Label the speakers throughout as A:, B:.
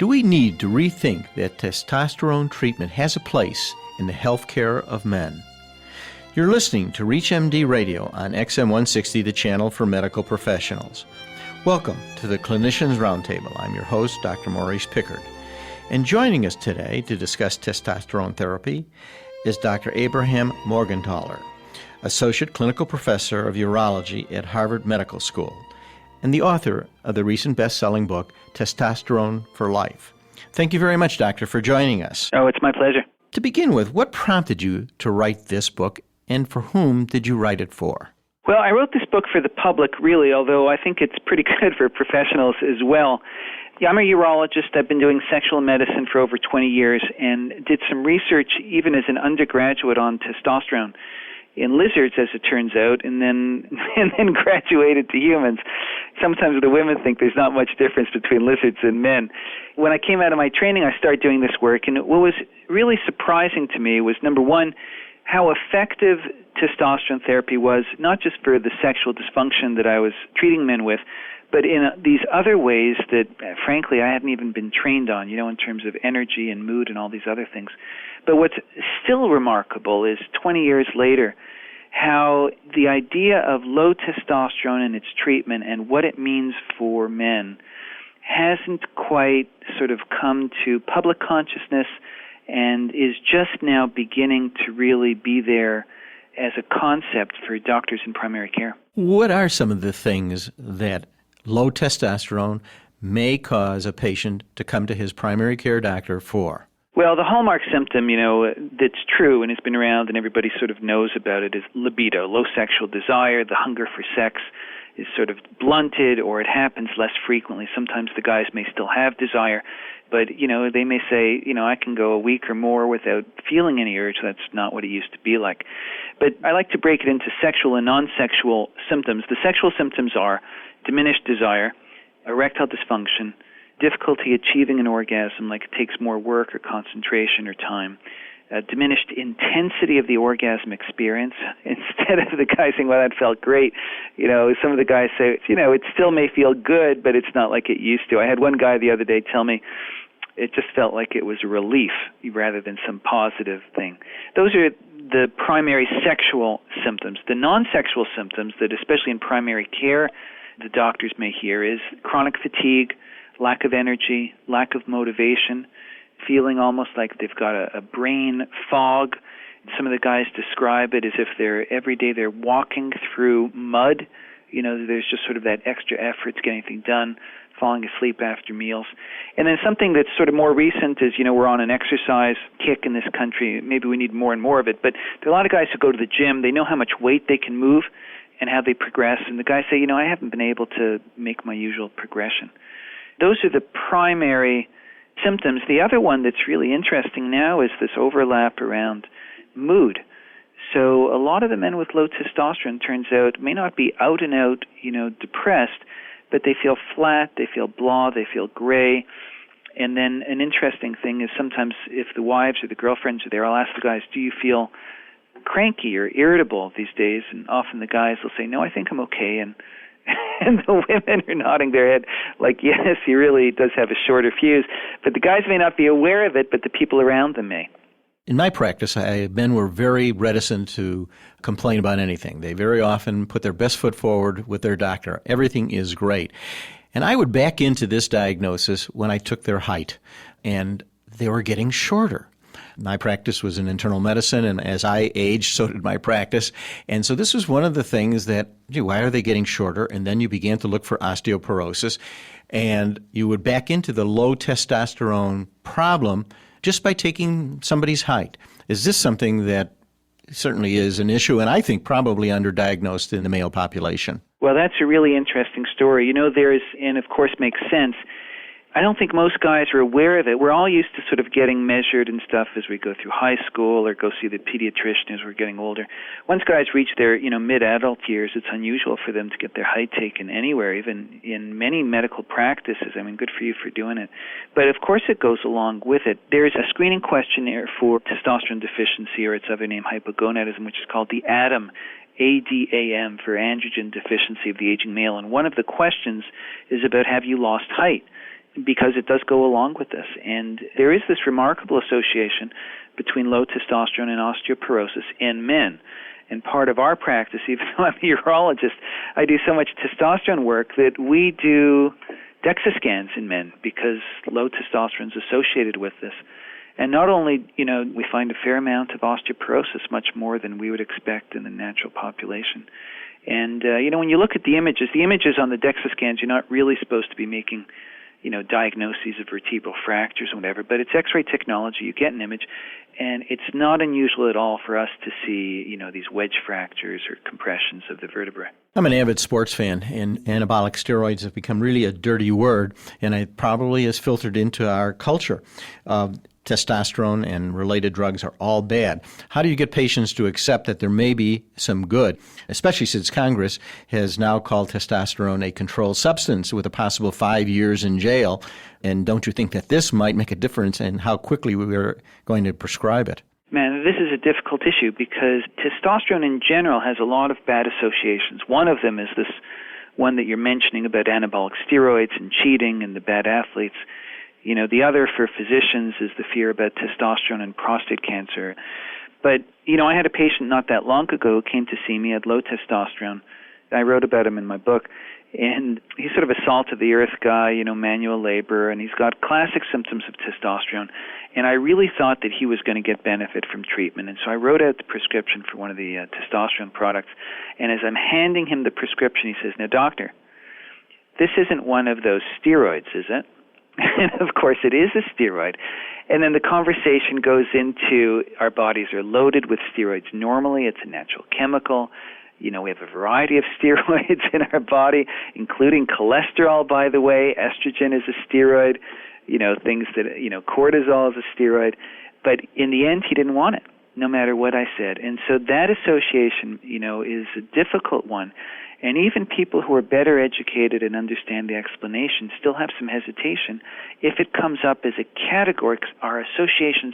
A: Do we need to rethink that testosterone treatment has a place in the health care of men? You're listening to ReachMD Radio on XM 160, the channel for medical professionals. Welcome to the Clinicians Roundtable. I'm your host, Dr. Maurice Pickard. And joining us today to discuss testosterone therapy is Dr. Abraham Morgentaler, Associate Clinical Professor of Urology at Harvard Medical School, and the author of the recent best-selling book, Testosterone for Life. Thank you very much, Doctor, for joining us.
B: Oh, it's my pleasure.
A: To begin with, what prompted you to write this book, and for whom did you write it for?
B: Well, I wrote this book for the public, really, although I think it's pretty good for professionals as well. Yeah, I'm a urologist. I've been doing sexual medicine for over 20 years and did some research even as an undergraduate on testosterone in lizards, as it turns out, and then graduated to humans. Sometimes the women think there's not much difference between lizards and men. When I came out of my training, I started doing this work, and what was really surprising to me was, number one, how effective testosterone therapy was, not just for the sexual dysfunction that I was treating men with, but in these other ways that, frankly, I hadn't even been trained on, in terms of energy and mood and all these other things. But what's still remarkable is 20 years later, how the idea of low testosterone and its treatment and what it means for men hasn't quite sort of come to public consciousness and is just now beginning to really be there as a concept for doctors in primary care.
A: What are some of the things that low testosterone may cause a patient to come to his primary care doctor for?
B: Well, the hallmark symptom, that's true and has been around and everybody sort of knows about it is libido, low sexual desire. The hunger for sex is sort of blunted or it happens less frequently. Sometimes the guys may still have desire, but, they may say, I can go a week or more without feeling any urge. That's not what it used to be like. But I like to break it into sexual and non-sexual symptoms. The sexual symptoms are diminished desire, erectile dysfunction, difficulty achieving an orgasm, like it takes more work or concentration or time, diminished intensity of the orgasm experience. Instead of the guy saying, well, that felt great, some of the guys say, it still may feel good, but it's not like it used to. I had one guy the other day tell me it just felt like it was a relief rather than some positive thing. Those are the primary sexual symptoms. The non-sexual symptoms that, especially in primary care, the doctors may hear is chronic fatigue, lack of energy, lack of motivation, feeling almost like they've got a brain fog. Some of the guys describe it as if every day they're walking through mud. There's just sort of that extra effort to get anything done, falling asleep after meals. And then something that's sort of more recent is, we're on an exercise kick in this country. Maybe we need more and more of it. But there are a lot of guys who go to the gym. They know how much weight they can move and how they progress. And the guys say, I haven't been able to make my usual progression. Those are the primary symptoms. The other one that's really interesting now is this overlap around mood. So a lot of the men with low testosterone, turns out, may not be out and out, depressed, but they feel flat, they feel blah, they feel gray. And then an interesting thing is sometimes if the wives or the girlfriends are there, I'll ask the guys, do you feel cranky or irritable these days? And often the guys will say, no, I think I'm okay. And the women are nodding their head like, yes, he really does have a shorter fuse. But the guys may not be aware of it, but the people around them may.
A: In my practice, men were very reticent to complain about anything. They very often put their best foot forward with their doctor. Everything is great. And I would back into this diagnosis when I took their height, and they were getting shorter. My practice was in internal medicine, and as I aged, so did my practice. And so this was one of the things that, why are they getting shorter? And then you began to look for osteoporosis, and you would back into the low testosterone problem just by taking somebody's height. Is this something that certainly is an issue, and I think probably underdiagnosed in the male population?
B: Well, that's a really interesting story. And of course makes sense, I don't think most guys are aware of it. We're all used to sort of getting measured and stuff as we go through high school or go see the pediatrician as we're getting older. Once guys reach their, mid-adult years, it's unusual for them to get their height taken anywhere, even in many medical practices. I mean, good for you for doing it. But of course it goes along with it. There's a screening questionnaire for testosterone deficiency, or its other name, hypogonadism, which is called the ADAM, ADAM, for androgen deficiency of the aging male. And one of the questions is about, have you lost height? because it does go along with this. And there is this remarkable association between low testosterone and osteoporosis in men. And part of our practice, even though I'm a urologist, I do so much testosterone work that we do DEXA scans in men because low testosterone is associated with this. And not only, we find a fair amount of osteoporosis, much more than we would expect in the natural population. And, when you look at the images on the DEXA scans, you're not really supposed to be making, diagnoses of vertebral fractures or whatever, but it's X-ray technology. You get an image, and it's not unusual at all for us to see, these wedge fractures or compressions of the vertebrae.
A: I'm an avid sports fan, and anabolic steroids have become really a dirty word, and it probably has filtered into our culture. Testosterone and related drugs are all bad. How do you get patients to accept that there may be some good, especially since Congress has now called testosterone a controlled substance with a possible 5 years in jail? And don't you think that this might make a difference in how quickly we are going to prescribe it?
B: Man, this is a difficult issue because testosterone in general has a lot of bad associations. One of them is this one that you're mentioning about anabolic steroids and cheating and the bad athletes. The other for physicians is the fear about testosterone and prostate cancer. But, I had a patient not that long ago who came to see me, had low testosterone. I wrote about him in my book. And he's sort of a salt-of-the-earth guy, manual labor, and he's got classic symptoms of testosterone. And I really thought that he was going to get benefit from treatment. And so I wrote out the prescription for one of the testosterone products. And as I'm handing him the prescription, he says, "Now, doctor, this isn't one of those steroids, is it?" And, of course, it is a steroid. And then the conversation goes into our bodies are loaded with steroids. Normally, it's a natural chemical. We have a variety of steroids in our body, including cholesterol, by the way. Estrogen is a steroid. Things that, cortisol is a steroid. But in the end, he didn't want it, no matter what I said. And so that association, is a difficult one. And even people who are better educated and understand the explanation still have some hesitation if it comes up as a category, because our associations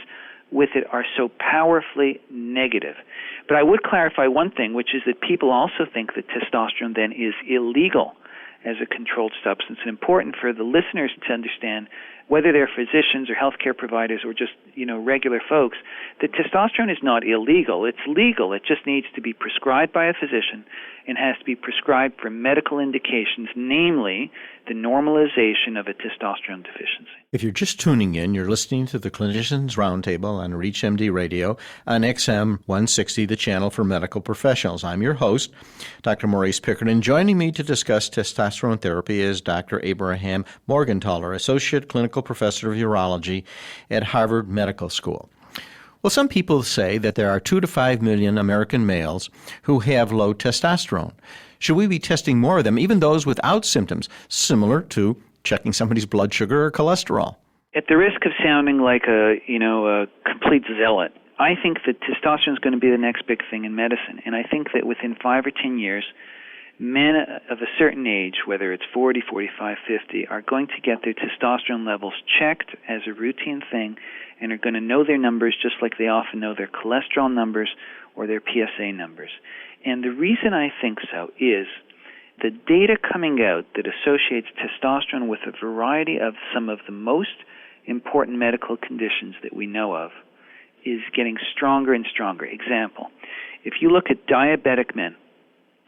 B: with it are so powerfully negative. But I would clarify one thing, which is that people also think that testosterone then is illegal as a controlled substance. And important for the listeners to understand, whether they're physicians or healthcare providers or just, regular folks, that testosterone is not illegal. It's legal. It just needs to be prescribed by a physician and has to be prescribed for medical indications, namely the normalization of a testosterone deficiency.
A: If you're just tuning in, you're listening to the Clinicians Roundtable on ReachMD Radio on XM 160, the channel for medical professionals. I'm your host, Dr. Maurice Pickard, and joining me to discuss testosterone therapy is Dr. Abraham Morgentaler, Associate Clinical Professor of Urology at Harvard Medical School. Well, some people say that there are 2 to 5 million American males who have low testosterone. Should we be testing more of them, even those without symptoms, similar to checking somebody's blood sugar or cholesterol?
B: At the risk of sounding like a complete zealot, I think that testosterone is going to be the next big thing in medicine. And I think that within 5 or 10 years, men of a certain age, whether it's 40, 45, 50, are going to get their testosterone levels checked as a routine thing and are going to know their numbers just like they often know their cholesterol numbers or their PSA numbers. And the reason I think so is the data coming out that associates testosterone with a variety of some of the most important medical conditions that we know of is getting stronger and stronger. Example, if you look at diabetic men,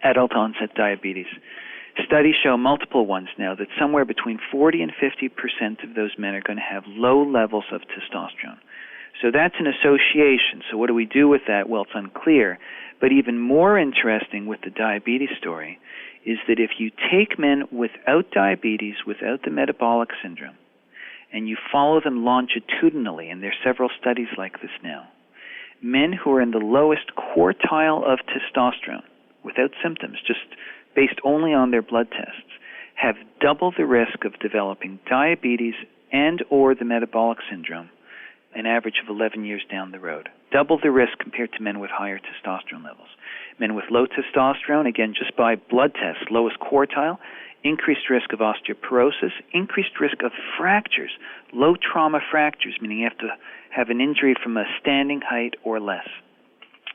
B: adult onset diabetes, studies show, multiple ones now, that somewhere between 40 and 50% of those men are going to have low levels of testosterone. So that's an association. So what do we do with that? Well, it's unclear. But even more interesting with the diabetes story is that if you take men without diabetes, without the metabolic syndrome, and you follow them longitudinally, and there are several studies like this now, men who are in the lowest quartile of testosterone, without symptoms, just based only on their blood tests, have double the risk of developing diabetes and or the metabolic syndrome an average of 11 years down the road. Double the risk compared to men with higher testosterone levels. Men with low testosterone, again, just by blood tests, lowest quartile, increased risk of osteoporosis, increased risk of fractures, low trauma fractures, meaning you have to have an injury from a standing height or less.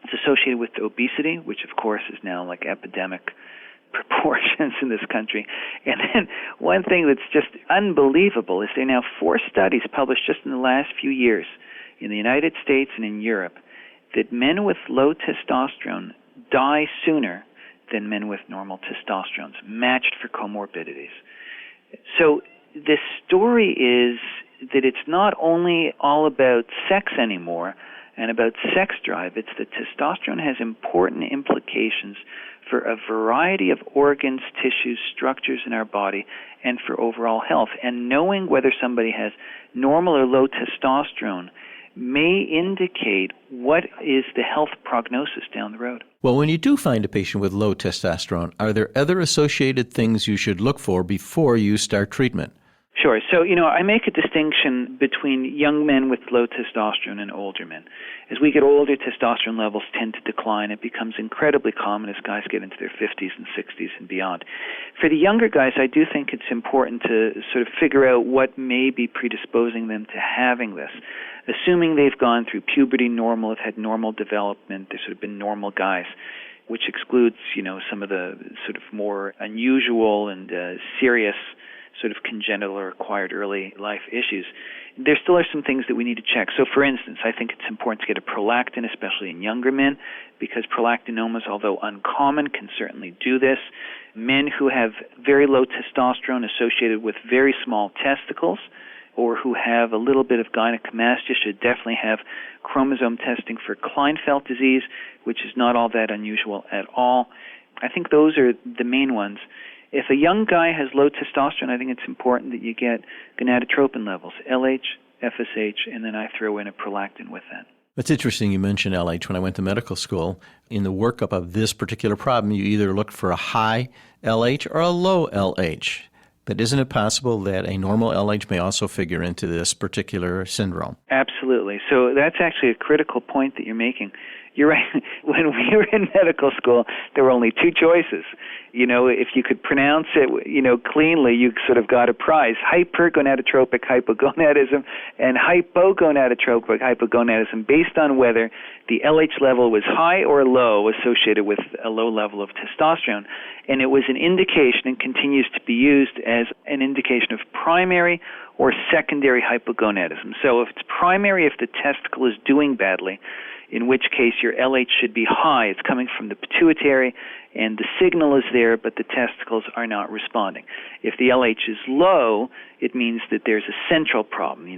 B: It's associated with obesity, which of course is now like epidemic proportions in this country. And then one thing that's just unbelievable is there are now 4 studies published just in the last few years in the United States and in Europe that men with low testosterone die sooner than men with normal testosterone, matched for comorbidities. So the story is that it's not only all about sex anymore and about sex drive, it's that testosterone has important implications for a variety of organs, tissues, structures in our body, and for overall health. And knowing whether somebody has normal or low testosterone may indicate what is the health prognosis down the road.
A: Well, when you do find a patient with low testosterone, are there other associated things you should look for before you start treatment?
B: Sure. So, I make a distinction between young men with low testosterone and older men. As we get older, testosterone levels tend to decline. It becomes incredibly common as guys get into their 50s and 60s and beyond. For the younger guys, I do think it's important to sort of figure out what may be predisposing them to having this. Assuming they've gone through puberty normal, have had normal development, they've sort of been normal guys, which excludes, some of the sort of more unusual and serious sort of congenital or acquired early life issues. There still are some things that we need to check. So, for instance, I think it's important to get a prolactin, especially in younger men, because prolactinomas, although uncommon, can certainly do this. Men who have very low testosterone associated with very small testicles or who have a little bit of gynecomastia should definitely have chromosome testing for Klinefelter disease, which is not all that unusual at all. I think those are the main ones. If a young guy has low testosterone, I think it's important that you get gonadotropin levels, LH, FSH, and then I throw in a prolactin with that.
A: It's interesting you mentioned LH. When I went to medical school, in the workup of this particular problem, you either looked for a high LH or a low LH. But isn't it possible that a normal LH may also figure into this particular syndrome?
B: Absolutely. So that's actually a critical point that you're making. You're right. When we were in medical school, there were only 2 choices. If you could pronounce it, cleanly, you sort of got a prize. Hypergonadotropic hypogonadism and hypogonadotropic hypogonadism, based on whether the LH level was high or low associated with a low level of testosterone. And it was an indication and continues to be used as an indication of primary or secondary hypogonadism. So if it's primary, if the testicle is doing badly, in which case your LH should be high. It's coming from the pituitary, and the signal is there, but the testicles are not responding. If the LH is low, it means that there's a central problem.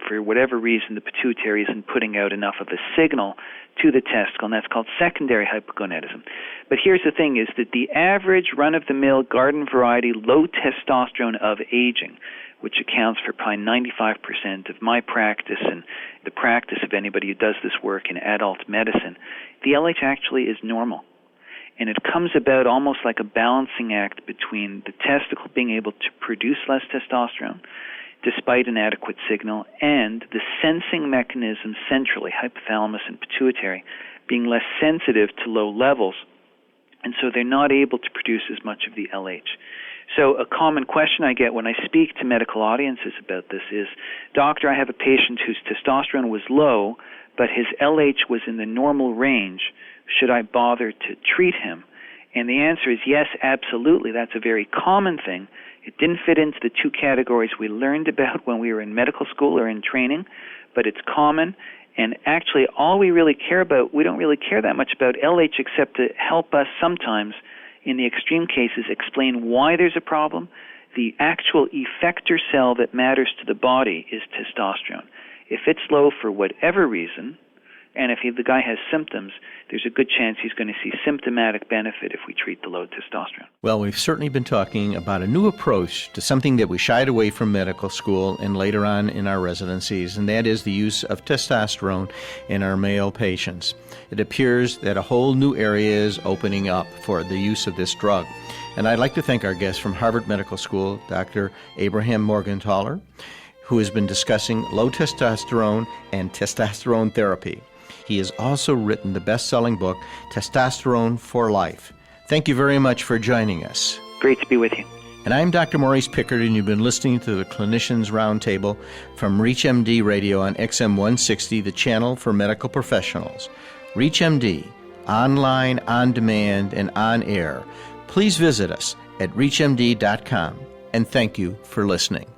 B: For whatever reason, the pituitary isn't putting out enough of a signal to the testicle, and that's called secondary hypogonadism. But here's the thing, is that the average run-of-the-mill garden variety low testosterone of aging, which accounts for probably 95% of my practice and the practice of anybody who does this work in adult medicine, the LH actually is normal. And it comes about almost like a balancing act between the testicle being able to produce less testosterone despite an adequate signal, and the sensing mechanism centrally, hypothalamus and pituitary, being less sensitive to low levels, and so they're not able to produce as much of the LH. So a common question I get when I speak to medical audiences about this is, Doctor, I have a patient whose testosterone was low, but his LH was in the normal range. Should I bother to treat him? And the answer is yes, absolutely. That's a very common thing. It didn't fit into the 2 categories we learned about when we were in medical school or in training, but it's common. And actually, all we really care about, we don't really care that much about LH except to help us sometimes, in the extreme cases, explain why there's a problem. The actual effector cell that matters to the body is testosterone. If it's low for whatever reason, and if the guy has symptoms, there's a good chance he's going to see symptomatic benefit if we treat the low testosterone.
A: Well, we've certainly been talking about a new approach to something that we shied away from medical school and later on in our residencies, and that is the use of testosterone in our male patients. It appears that a whole new area is opening up for the use of this drug. And I'd like to thank our guest from Harvard Medical School, Dr. Abraham Morgentaler, who has been discussing low testosterone and testosterone therapy. He has also written the best-selling book, Testosterone for Life. Thank you very much for joining us.
B: Great to be with you.
A: And I'm Dr. Maurice Pickard, and you've been listening to the Clinicians Roundtable from ReachMD Radio on XM 160, the channel for medical professionals. ReachMD, online, on demand, and on air, please visit us at reachmd.com, and thank you for listening.